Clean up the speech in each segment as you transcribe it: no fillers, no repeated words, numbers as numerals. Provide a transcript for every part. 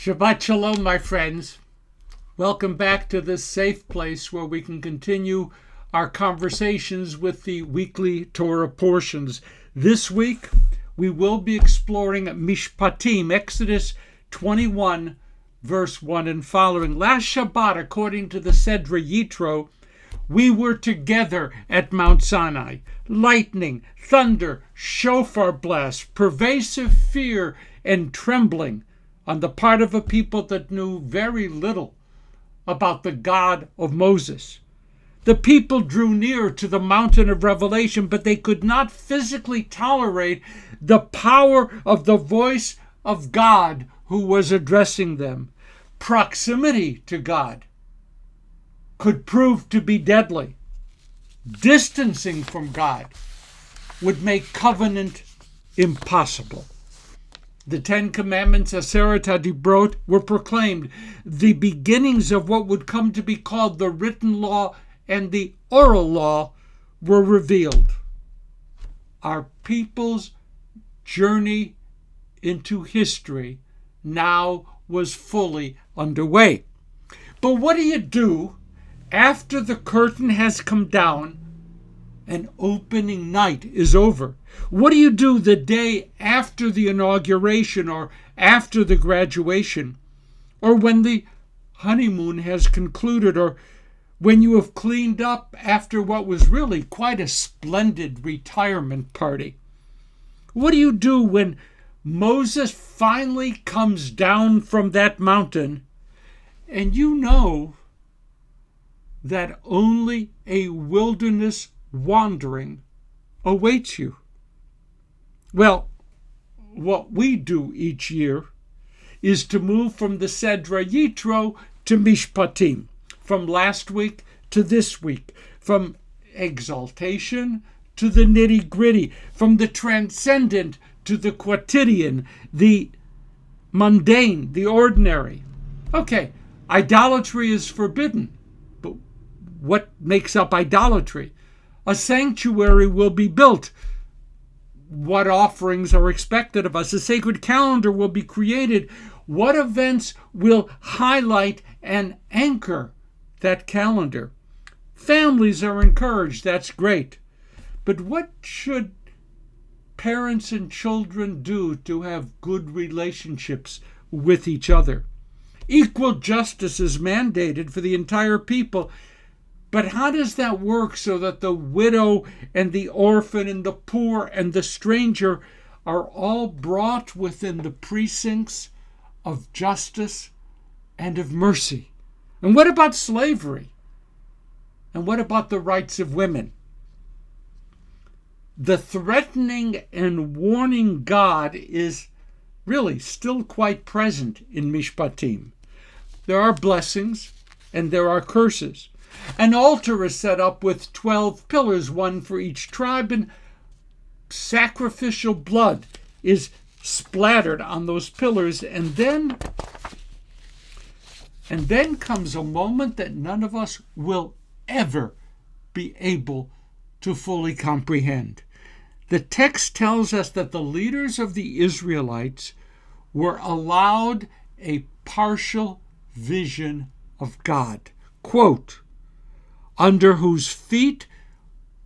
Shabbat Shalom, my friends. Welcome back to this safe place where we can continue our conversations with the weekly Torah portions. This week, we will be exploring MISHPATIM, Exodus 21, verse 1 and following. Last Shabbat, according to the Sedra Yitro, we were together at Mount Sinai. Lightning, thunder, shofar blast, pervasive fear and trembling on the part of a people that knew very little about the God of Moses. The people drew near to the mountain of revelation, but they could not physically tolerate the power of the voice of God who was addressing them. Proximity to God could prove to be deadly. Distancing from God would make covenant impossible. The Ten Commandments, Aseret HaDibrot, were proclaimed, the beginnings of what would come to be called the written law and the oral law were revealed. Our people's journey into history now was fully underway. But what do you do after the curtain has come down and opening night is over? What do you do the day after the inauguration or after the graduation, or when the honeymoon has concluded, or when you have cleaned up after what was really quite a splendid retirement party? What do you do when Moses finally comes down from that mountain and you know that only a wilderness wandering awaits you? Well, what we do each year is to move from the Sedra Yitro to MISHPATIM, from last week to this week, from exaltation to the nitty-gritty, from the transcendent to the quotidian, the mundane, the ordinary. Okay, idolatry is forbidden, but what makes up idolatry? A sanctuary will be built. What offerings are expected of us? A sacred calendar will be created. What events will highlight and anchor that calendar? Families are encouraged. That's great. But what should parents and children do to have good relationships with each other? Equal justice is mandated for the entire people. But how does that work so that the widow and the orphan and the poor and the stranger are all brought within the precincts of justice and of mercy? And what about slavery? And what about the rights of women? The threatening and warning God is really still quite present in MISHPATIM. There are blessings and there are curses. An altar is set up with 12 pillars, one for each tribe, and sacrificial blood is splattered on those pillars. And then comes a moment that none of us will ever be able to fully comprehend. The text tells us that the leaders of the Israelites were allowed a partial vision of God. Quote, under whose feet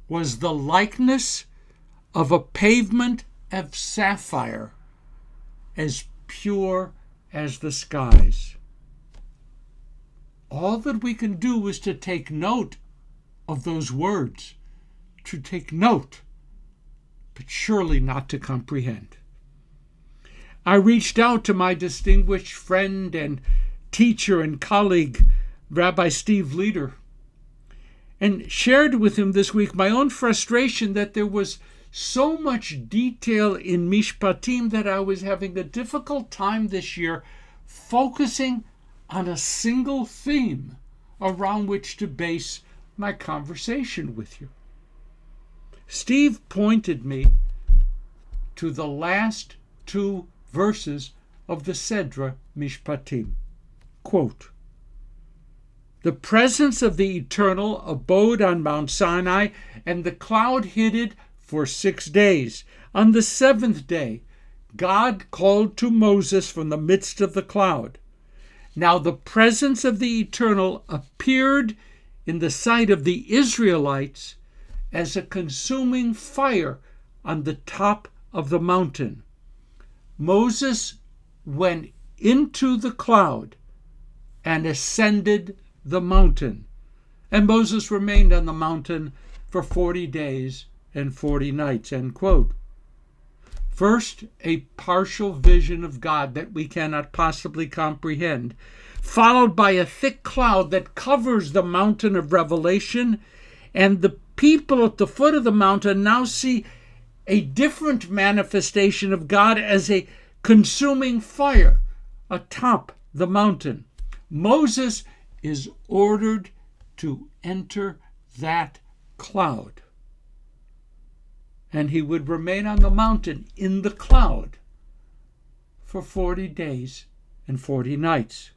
was the likeness of a pavement of sapphire, as pure as the skies. All that we can do is to take note of those words, to take note, but surely not to comprehend. I reached out to my distinguished friend and teacher and colleague, Rabbi Steve Leder, and shared with him this week my own frustration that there was so much detail in MISHPATIM that I was having a difficult time this year focusing on a single theme around which to base my conversation with you. Steve pointed me to the last two verses of the Sedra MISHPATIM. Quote, the presence of the Eternal abode on Mount Sinai, and the cloud hid it for 6 days. On the seventh day, God called to Moses from the midst of the cloud. Now the presence of the Eternal appeared in the sight of the Israelites as a consuming fire on the top of the mountain. Moses went into the cloud and ascended the mountain. And Moses remained on the mountain for 40 days and 40 nights, end quote. First, a partial vision of God that we cannot possibly comprehend, followed by a thick cloud that covers the mountain of revelation, and the people at the foot of the mountain now see a different manifestation of God as a consuming fire atop the mountain. Moses is ordered to enter that cloud, and he would remain on the mountain in the cloud for 40 days and 40 nights.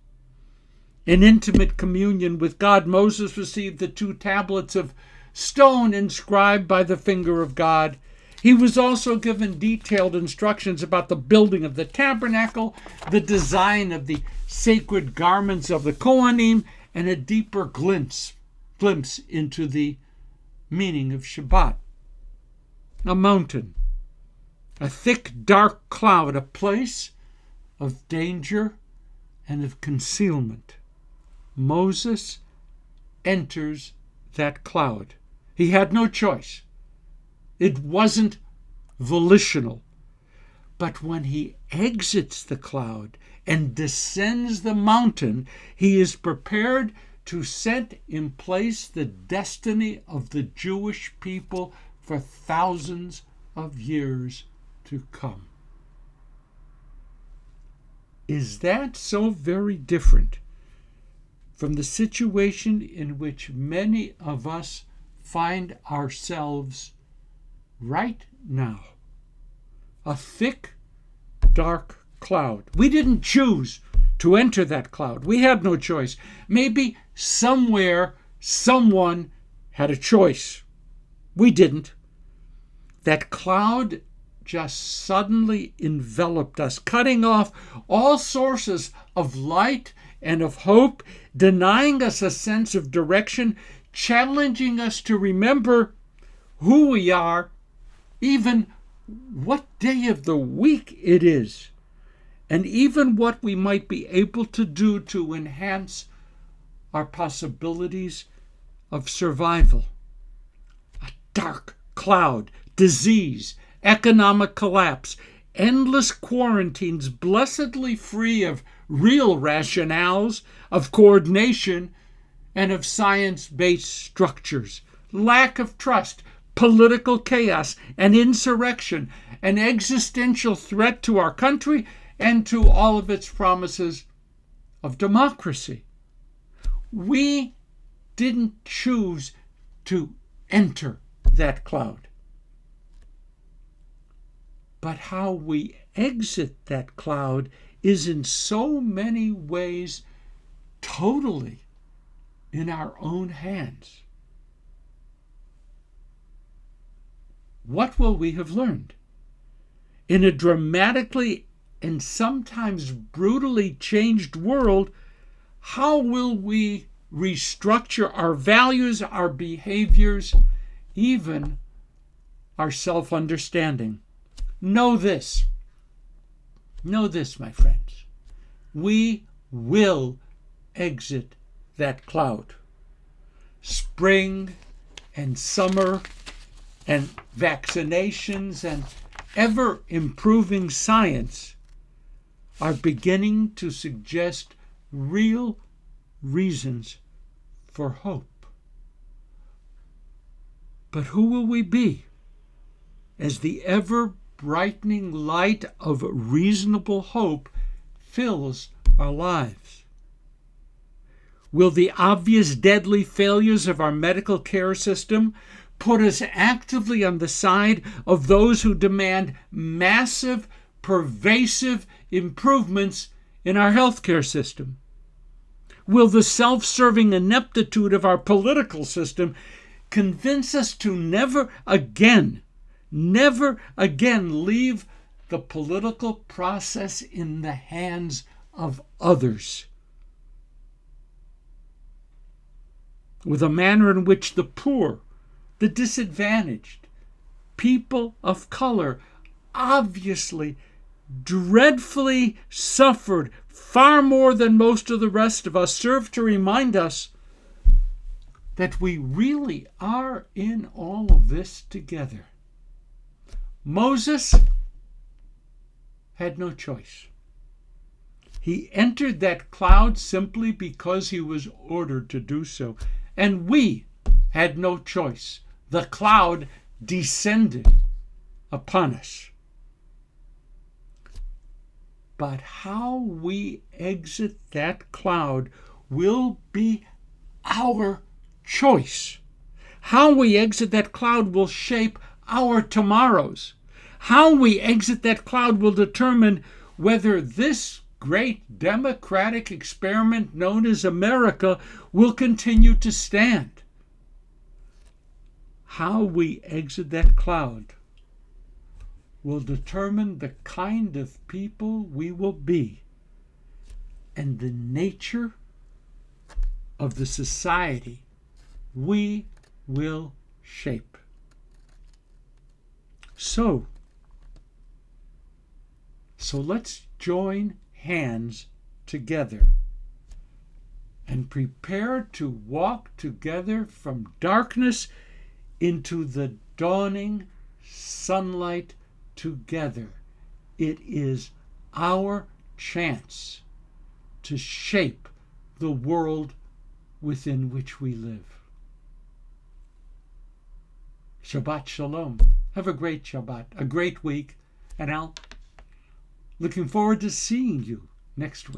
In intimate communion with God, Moses received the 2 tablets of stone inscribed by the finger of God. He was also given detailed instructions about the building of the tabernacle, the design of the sacred garments of the Kohanim, and a deeper glimpse into the meaning of Shabbat. A mountain, a thick, dark cloud, a place of danger and of concealment. Moses enters that cloud. He had no choice. It wasn't volitional. But when he exits the cloud and descends the mountain, he is prepared to set in place the destiny of the Jewish people for thousands of years to come. Is that so very different from the situation in which many of us find ourselves right now? A thick, dark cloud. We didn't choose to enter that cloud. We had no choice. Maybe somewhere, someone had a choice. We didn't. That cloud just suddenly enveloped us, cutting off all sources of light and of hope, denying us a sense of direction, challenging us to remember who we are, even what day of the week it is, and even what we might be able to do to enhance our possibilities of survival. A dark cloud, disease, economic collapse, endless quarantines, blessedly free of real rationales, of coordination, and of science-based structures, lack of trust, political chaos, and insurrection, an existential threat to our country and to all of its promises of democracy. We didn't choose to enter that cloud. But how we exit that cloud is in so many ways totally in our own hands. What will we have learned? In a dramatically and sometimes brutally changed world, how will we restructure our values, our behaviors, even our self-understanding? Know this, my friends. We will exit that cloud. Spring and summer and vaccinations and ever-improving science are beginning to suggest real reasons for hope. But who will we be as the ever-brightening light of reasonable hope fills our lives? Will the obvious deadly failures of our medical care system put us actively on the side of those who demand massive, pervasive improvements in our healthcare system? Will the self-serving ineptitude of our political system convince us to never again leave the political process in the hands of others, with a manner in which the poor, the disadvantaged, people of color obviously dreadfully suffered far more than most of the rest of us, serve to remind us that we really are in all of this together. Moses had no choice. He entered that cloud simply because he was ordered to do so. And we had no choice. The cloud descended upon us. But how we exit that cloud will be our choice. How we exit that cloud will shape our tomorrows. How we exit that cloud will determine whether this great democratic experiment known as America will continue to stand. How we exit that cloud will determine the kind of people we will be and the nature of the society we will shape. So let's join hands together and prepare to walk together from darkness into the dawning sunlight together. It is our chance to shape the world within which we live. Shabbat Shalom. Have a great Shabbat, a great week, and looking forward to seeing you next week.